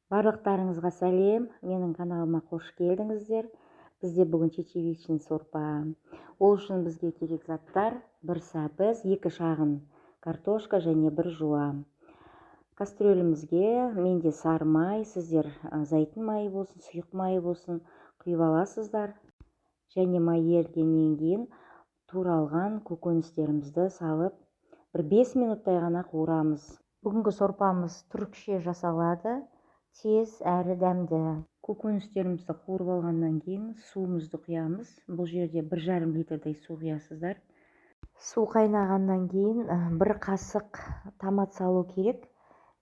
Барлықтарыңызға сәлем, менің каналыма қош келдіңіздер. Бізде бүгін чечевичный сорпа. Ол үшін бізге керек заттар: бір сәбіз, 2 шағын картошка және 1 жуа. Кастрөлімізге менде сары май, сіздер зәйтүн майы болсын, сұйық майы болсын құйып аласыздар. Және май ерігеннен кейін туралған көкөністерімізді салып, бір 5 минуттай ғана қуырамыз. Бүгінгі сорпамыз түрікше жасалады, тез әрі дәмді. Көкөністерімізді қуырып алғаннан кейін суымызды құямыз. Бұл жерде 1,5 литрдей су құясыздар. Су қайнағаннан кейін 1 қасық томат салу керек.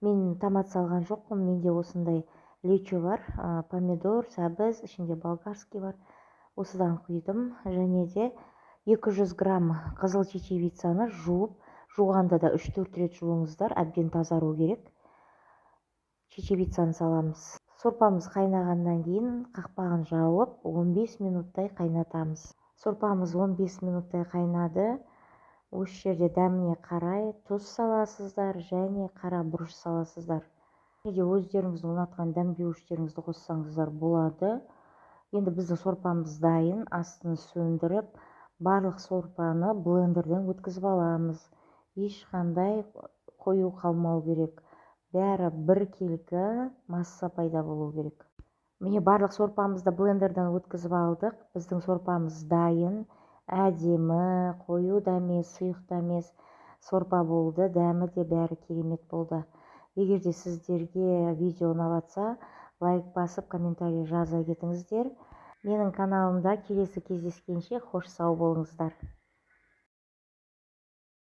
Мен томат салған жоқпын, менде осындай лечо бар, помидор, сәбіз, ішінде болгарский бар. Осыдан құйдым. Және де 200 грамм қызыл чечевицаны жуғанда да 3-4 рет жуыңыздар, әбден тазару керек. Чечевицаны саламыз. Сорпамыз қайнағаннан кейін қақпағын жауып 15 минуттай қайнатамыз. Сорпамыз 15 минуттай қайнады. Осы жерде дәміне қарай тұз саласыздар және қара бұрыш саласыздар. Және өздеріңіздің ұнатқан дәмдеуіштеріңізді қоссаңыздар болады. Енді біздің сорпамыз дайын. Астын сөндіріп, барлық сорпаны блендерден өткізіп аламыз. Ешқандай қою қалмау керек. Бәрі біркелкі масса пайда болу керек. Міне барлық сорпамызды блендерден өткізіп алдық. Біздің сорпамыз дайын. Әдемі, қою да емес, сұйық та емес сорпа болды. Дәмі де бәрі керемет болды. Егер де сіздерге видео ұнап, лайк басып, комментарий жаза кетіңіздер. Менің каналымда келесі кездескенше қош сау болыңыздар.